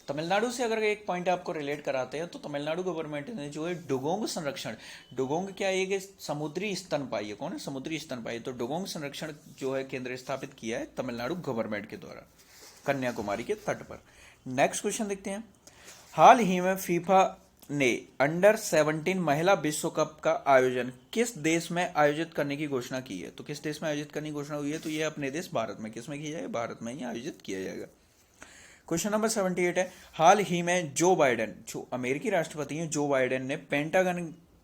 तमिलनाडु से अगर एक पॉइंट आपको रिलेट कराते हैं तो तमिलनाडु गवर्नमेंट ने जो है डुगोंग संरक्षण, डुगोंग क्या है? एक समुद्री स्तनपायी है। कौन है? समुद्री स्तनपायी। तो डुगोंग संरक्षण जो है केंद्र स्थापित किया है तमिलनाडु गवर्नमेंट के द्वारा कन्याकुमारी के तट पर। नेक्स्ट क्वेश्चन देखते हैं, हाल ही में फीफा ने अंडर 17 महिला विश्व कप का आयोजन किस देश में आयोजित करने की घोषणा की है? तो किस देश में आयोजित करने की घोषणा हुई है? तो ये अपने देश भारत में। किस में किया जाएगा? भारत में ही आयोजित किया जाएगा। क्वेश्चन नंबर 78 है, हाल ही में जो बाइडेन, जो अमेरिकी राष्ट्रपति हैं, जो बाइडेन ने पेंटागन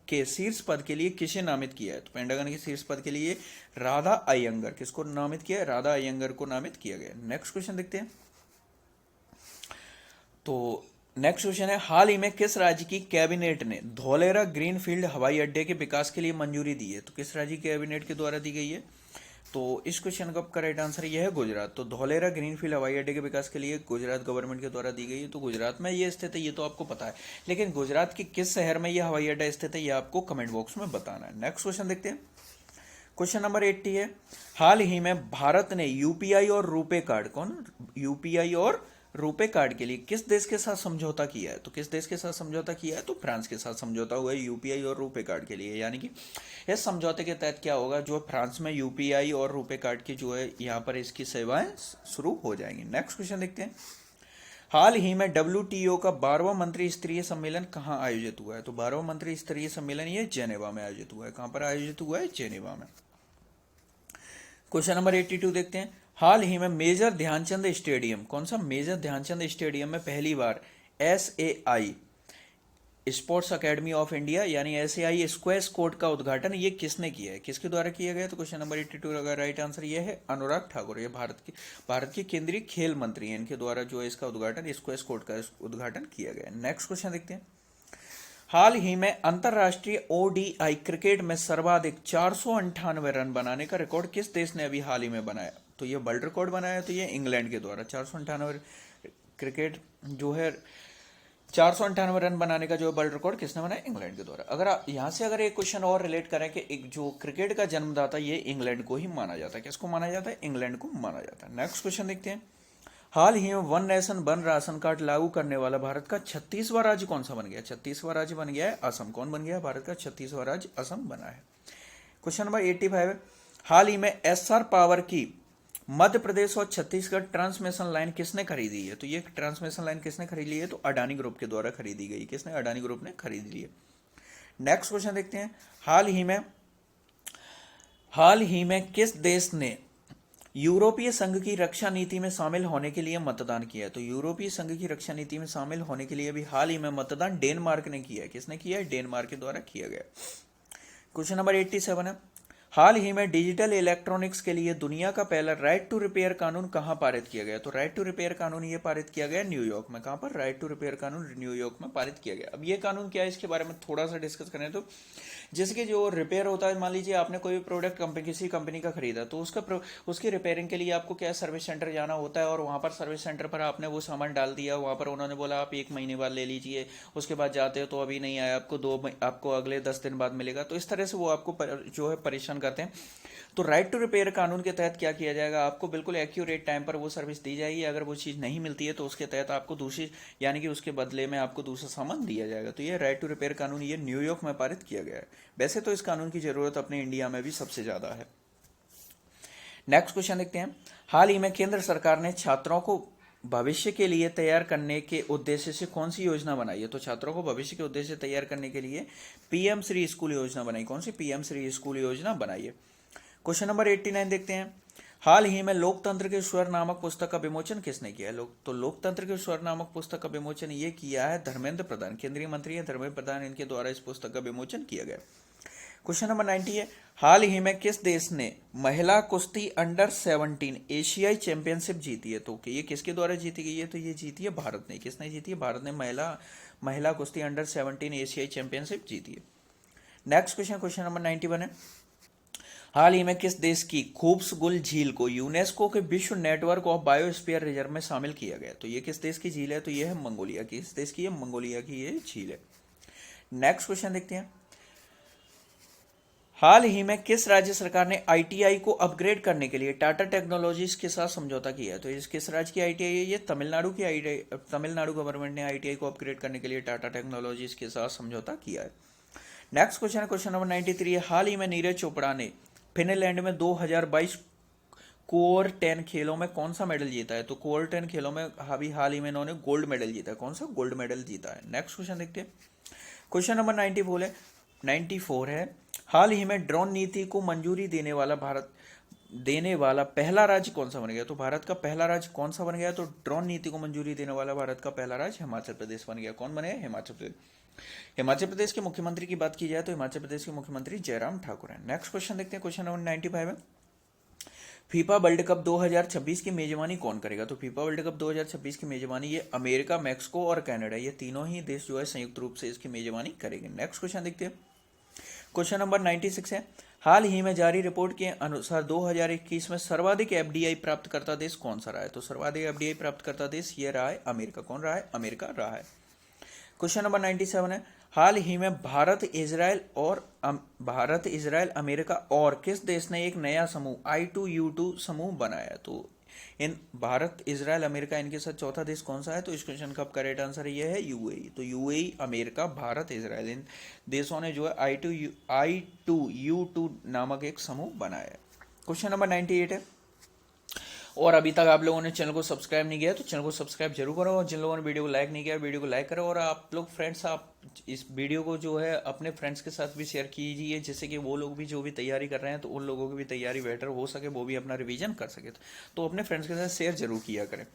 के शीर्ष पद के लिए किसे नामित किया है? तो पेंटागन के शीर्ष पद के लिए राधा अयंगर। किसको नामित किया है? राधा अयंगर को नामित किया गया। नेक्स्ट क्वेश्चन देखते हैं, तो नेक्स्ट क्वेश्चन है, हाल ही में किस राज्य की कैबिनेट ने धौलेरा ग्रीनफील्ड हवाई अड्डे के विकास के लिए मंजूरी दी है? तो किस राज्य की कैबिनेट के द्वारा दी गई है? तो इस क्वेश्चन का राइट आंसर यह है गुजरात। तो धौलेरा ग्रीनफील्ड हवाई अड्डे के विकास के लिए गुजरात गवर्नमेंट के द्वारा दी गई है। तो गुजरात में ये स्थित है, ये तो आपको पता है, लेकिन गुजरात के किस शहर में यह हवाई अड्डा स्थित है ये आपको कमेंट बॉक्स में बताना है। नेक्स्ट क्वेश्चन देखते हैं, क्वेश्चन नंबर 80 है, हाल ही में भारत ने यूपीआई और रुपे कार्ड, कौन? यूपीआई और रुपए कार्ड के लिए किस देश के साथ समझौता किया है? तो किस देश के साथ समझौता किया है? तो फ्रांस के साथ समझौता हुआ है यूपीआई और रुपए कार्ड के लिए। यानी कि इस समझौते के तहत क्या होगा, जो फ्रांस में यूपीआई और रुपए कार्ड की जो है यहाँ पर इसकी सेवाएं शुरू हो जाएंगी। नेक्स्ट क्वेश्चन देखते हैं। हाल ही में WTO का 12वां मंत्री स्तरीय सम्मेलन कहाँ आयोजित हुआ है? तो 12वां मंत्री स्तरीय सम्मेलन ये जेनेवा में आयोजित हुआ है। कहां पर आयोजित हुआ है? जेनेवा में। क्वेश्चन नंबर 82 देखते हैं। हाल ही में मेजर ध्यानचंद स्टेडियम, कौन सा? मेजर ध्यानचंद स्टेडियम में पहली बार SAI sports academy of India यानी SAI स्क्वैश कोर्ट का उद्घाटन ये किसने किया है? किसके द्वारा किया गया? तो क्वेश्चन नंबर 82 का राइट आंसर ये है अनुराग ठाकुर। ये भारत के केंद्रीय खेल मंत्री हैं, इनके द्वारा जो है इसका उद्घाटन, स्क्वैश कोर्ट का उद्घाटन किया गया। नेक्स्ट क्वेश्चन देखते हैं। हाल ही में अंतरराष्ट्रीय ODI क्रिकेट में सर्वाधिक 498 रन बनाने का रिकॉर्ड किस देश ने अभी हाल ही में बनाया? तो ये वर्ल्ड रिकॉर्ड बनाया, तो ये इंग्लैंड के द्वारा 498 क्रिकेट जो है 498 रन बनाने का जो वर्ल्ड रिकॉर्ड किसने बनाया? इंग्लैंड के द्वारा। अगर यहां से अगर एक क्वेश्चन और रिलेट करें कि एक जो क्रिकेट का जन्मदाता ये इंग्लैंड को ही माना जाता है। किसको माना जाता है? इंग्लैंड को माना जाता है। नेक्स्ट क्वेश्चन देखते हैं। हाल ही में one nation one ration card लागू करने वाला भारत का 36वां राज्य कौन सा बन गया? 36वां राज्य बन गया है असम। कौन बन गया? भारत का 36वां राज्य असम बना है। क्वेश्चन नंबर 85 है। हाल ही में SR पावर की मध्य प्रदेश और छत्तीसगढ़ ट्रांसमिशन लाइन किसने खरीदी है? तो ये ट्रांसमिशन लाइन किसने खरीद ली है? तो अडानी ग्रुप के द्वारा खरीदी गई। किसने? अडानी ग्रुप ने खरीद ली है। नेक्स्ट क्वेश्चन देखते हैं। हाल ही में किस देश ने यूरोपीय संघ की रक्षा नीति में शामिल होने के लिए मतदान किया है? तो यूरोपीय संघ की रक्षा नीति में शामिल होने के लिए भी हाल ही में मतदान डेनमार्क ने किया है। किसने किया है? डेनमार्क के द्वारा किया गया। क्वेश्चन नंबर 87 है। हाल ही में डिजिटल इलेक्ट्रॉनिक्स के लिए दुनिया का पहला राइट टू रिपेयर कानून कहां पारित किया गया? तो राइट टू रिपेयर कानून ये पारित किया गया न्यूयॉर्क में। कहां पर? राइट टू रिपेयर कानून न्यूयॉर्क में पारित किया गया। अब ये कानून क्या है, इसके बारे में थोड़ा सा डिस्कस करें तो जैसे कि जो रिपेयर होता है, मान लीजिए आपने कोई प्रोडक्ट किसी कंपनी का खरीदा, तो उसकी रिपेयरिंग के लिए आपको क्या सर्विस सेंटर जाना होता है, और वहां पर सर्विस सेंटर पर आपने वो सामान डाल दिया, वहां पर उन्होंने बोला आप 1 महीने बाद ले लीजिए, उसके बाद जाते हो तो अभी नहीं आया, आपको अगले 10 दिन बाद मिलेगा। तो इस तरह से वो आपको जो है परेशान करते हैं। तो राइट टू रिपेयर कानून के तहत क्या किया जाएगा, आपको बिल्कुल एक्यूरेट टाइम पर वो सर्विस दी जाएगी। अगर वो चीज़ नहीं मिलती है तो उसके तहत आपको दूसरी, यानी कि उसके बदले में आपको दूसरा सामान दिया जाएगा। तो ये राइट टू रिपेयर कानून ये न्यूयॉर्क में पारित किया गया है। वैसे तो इस कानून की जरूरत अपने इंडिया में भी सबसे ज्यादा है। नेक्स्ट क्वेश्चन देखते हैं। हाल ही में केंद्र सरकार ने छात्रों को भविष्य के लिए तैयार करने के उद्देश्य से कौन सी योजना बनाई है? तो छात्रों को भविष्य के उद्देश्य से तैयार करने के लिए PM श्री स्कूल योजना बनाई। कौन सी? PM श्री स्कूल योजना बनाई है। क्वेश्चन नंबर 89 देखते हैं। हाल ही में लोकतंत्र के स्वर नामक पुस्तक का विमोचन किसने किया है? तो लोकतंत्र के स्वर नामक पुस्तक का विमोचन ये किया है धर्मेंद्र प्रधान, केंद्रीय मंत्री है धर्मेंद्र प्रधान, इनके द्वारा इस पुस्तक का विमोचन किया गया। क्वेश्चन नंबर 90 है। हाल ही में किस देश ने महिला कुश्ती अंडर 17 एशियाई चैंपियनशिप जीती है? तो ये किसके द्वारा जीती गई है? तो ये जीती है भारत ने। किसने जीती है? भारत ने महिला कुश्ती अंडर 17 एशियाई चैंपियनशिप जीती है। नेक्स्ट क्वेश्चन नंबर 91 है। हाल ही में किस देश की खूबसगुल झील को यूनेस्को के विश्व नेटवर्क ऑफ बायोस्फीयर रिजर्व में शामिल किया गया? तो ये किस देश की झील है? तो ये है मंगोलिया की। किस देश की है? मंगोलिया की ये झील है। नेक्स्ट क्वेश्चन देखते हैं। हाल ही में किस राज्य सरकार ने ITI को अपग्रेड करने के लिए टाटा टेक्नोलॉजीज के साथ समझौता किया है? तो इस किस राज्य की ITI है? ये तमिलनाडु की ITI। तमिलनाडु गवर्नमेंट ने ITI को अपग्रेड करने के लिए टाटा टेक्नोलॉजीज के साथ समझौता किया है। नेक्स्ट क्वेश्चन नंबर 93 है। हाल ही में नीरज चोपड़ा ने फिनलैंड में 2022 कोर 10 खेलों में कौन सा मेडल जीता है? तो कोर 10 खेलों में अभी हाल ही में इन्होंने गोल्ड मेडल जीता है। कौन सा? गोल्ड मेडल जीता है। नेक्स्ट क्वेश्चन देखते हैं। क्वेश्चन नंबर 94 है। हाल ही में ड्रोन नीति को मंजूरी देने वाला पहला राज्य कौन सा बन गया? तो भारत का पहला राज्य कौन सा बन गया? तो ड्रोन नीति को मंजूरी देने वाला भारत का पहला राज्य हिमाचल प्रदेश बन गया। कौन बने? हिमाचल प्रदेश। हिमाचल प्रदेश के मुख्यमंत्री की बात की जाए तो हिमाचल प्रदेश के मुख्यमंत्री जयराम ठाकुर हैं। नेक्स्ट क्वेश्चन देखते हैं। क्वेश्चन नंबर 95 है। फीफा वर्ल्ड कप 2026 की मेजबानी कौन करेगा? तो फीफा वर्ल्ड कप 2026 की मेजबानी ये अमेरिका, मैक्सिको और कनाडा, ये तीनों ही देश जो है संयुक्त रूप से इसकी मेजबानी करेंगे। नेक्स्ट क्वेश्चन देखते हैं। क्वेश्चन नंबर 96 है। हाल ही में जारी रिपोर्ट के अनुसार 2021 में सर्वाधिक FDI प्राप्त करता देश कौन सा रहा है? तो सर्वाधिक FDI प्राप्त करता देश ये रहा है अमेरिका। कौन रहा है? अमेरिका रहा है। क्वेश्चन नंबर 97 है। हाल ही में भारत, इजराइल, अमेरिका और किस देश ने एक नया समूह I2U2 समूह बनाया? तो इन भारत, इजराइल, अमेरिका, इनके साथ चौथा देश कौन सा है? तो इस क्वेश्चन का आपका राइट आंसर ये है यूएई। तो यूएई, अमेरिका, भारत, इजराइल, इन देशों ने जो है I2U2 नामक एक समूह बनाया है। क्वेश्चन नंबर 98 है, और अभी तक आप लोगों ने चैनल को सब्सक्राइब नहीं किया तो चैनल को सब्सक्राइब जरूर करो, और जिन लोगों ने वीडियो को लाइक नहीं किया वीडियो को लाइक करो, और आप लोग फ्रेंड्स, आप इस वीडियो को जो है अपने फ्रेंड्स के साथ भी शेयर कीजिए, जिससे कि वो लोग भी जो भी तैयारी कर रहे हैं तो उन लोगों की भी तैयारी बेटर हो सके, वो भी अपना रिवीजन कर सके। तो अपने फ्रेंड्स के साथ शेयर जरूर किया करें।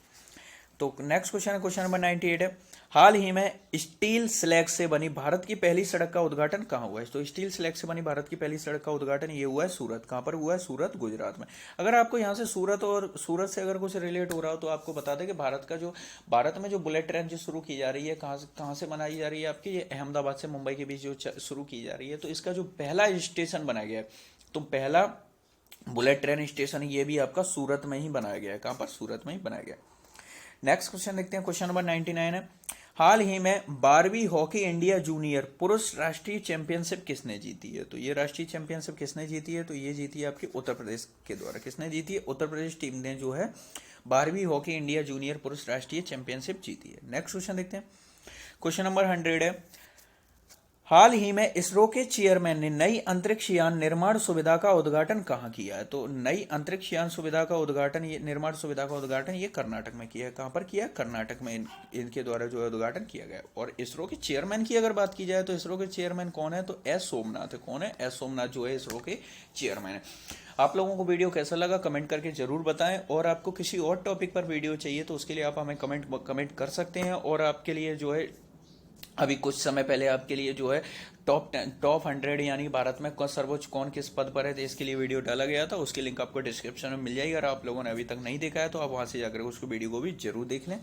तो नेक्स्ट क्वेश्चन है, क्वेश्चन नंबर 98 है, हाल ही में स्टील स्लैग से बनी भारत की पहली सड़क का उद्घाटन कहाँ हुआ है? तो स्टील स्लैग से बनी भारत की पहली सड़क का उद्घाटन ये हुआ है सूरत। कहाँ पर हुआ है? सूरत, गुजरात में। अगर आपको यहाँ से सूरत और सूरत से अगर कुछ रिलेट हो रहा हो तो आपको बता दें कि भारत में जो बुलेट ट्रेन जो शुरू की जा रही है, कहाँ से बनाई जा रही है आपकी? ये अहमदाबाद से मुंबई के बीच जो शुरू की जा रही है, तो इसका जो पहला स्टेशन बनाया गया है, तो पहला बुलेट ट्रेन स्टेशन ये भी आपका सूरत में ही बनाया गया है। कहाँ पर? सूरत में ही बनाया गया है। नेक्स्ट क्वेश्चन देखते हैं, क्वेश्चन नंबर 99 है, हाल ही में 12वीं हॉकी इंडिया जूनियर पुरुष राष्ट्रीय चैंपियनशिप किसने जीती है? तो ये राष्ट्रीय चैंपियनशिप किसने जीती है? तो ये जीती है आपकी उत्तर प्रदेश के द्वारा। किसने जीती है? उत्तर प्रदेश टीम ने जो है 12वीं हॉकी इंडिया जूनियर पुरुष राष्ट्रीय चैंपियनशिप जीती है। नेक्स्ट क्वेश्चन देखते हैं, क्वेश्चन नंबर 100 है, हाल ही में इसरो के चेयरमैन ने नई अंतरिक्ष यान निर्माण सुविधा का उद्घाटन कहाँ किया है? तो नई अंतरिक्ष यान सुविधा का उद्घाटन, ये निर्माण सुविधा का उद्घाटन ये कर्नाटक में किया है। कहाँ पर किया है? कर्नाटक में इनके द्वारा जो है उद्घाटन किया गया। और इसरो के चेयरमैन की अगर बात की जाए तो इसरो के चेयरमैन कौन है? तो एस सोमनाथ है। कौन है? एस सोमनाथ जो है इसरो के चेयरमैन है। आप लोगों को वीडियो कैसा लगा कमेंट करके जरूर बताएं, और आपको किसी और टॉपिक पर वीडियो चाहिए तो उसके लिए आप हमें कमेंट कर सकते हैं। और आपके लिए जो है अभी कुछ समय पहले आपके लिए जो है टॉप 100 यानी भारत में सर्वोच्च कौन किस पद पर है, तो इसके लिए वीडियो डाला गया था, उसकी लिंक आपको डिस्क्रिप्शन में मिल जाएगी। अगर आप लोगों ने अभी तक नहीं देखा है तो आप वहां से जाकर उसको वीडियो को भी जरूर देख लें।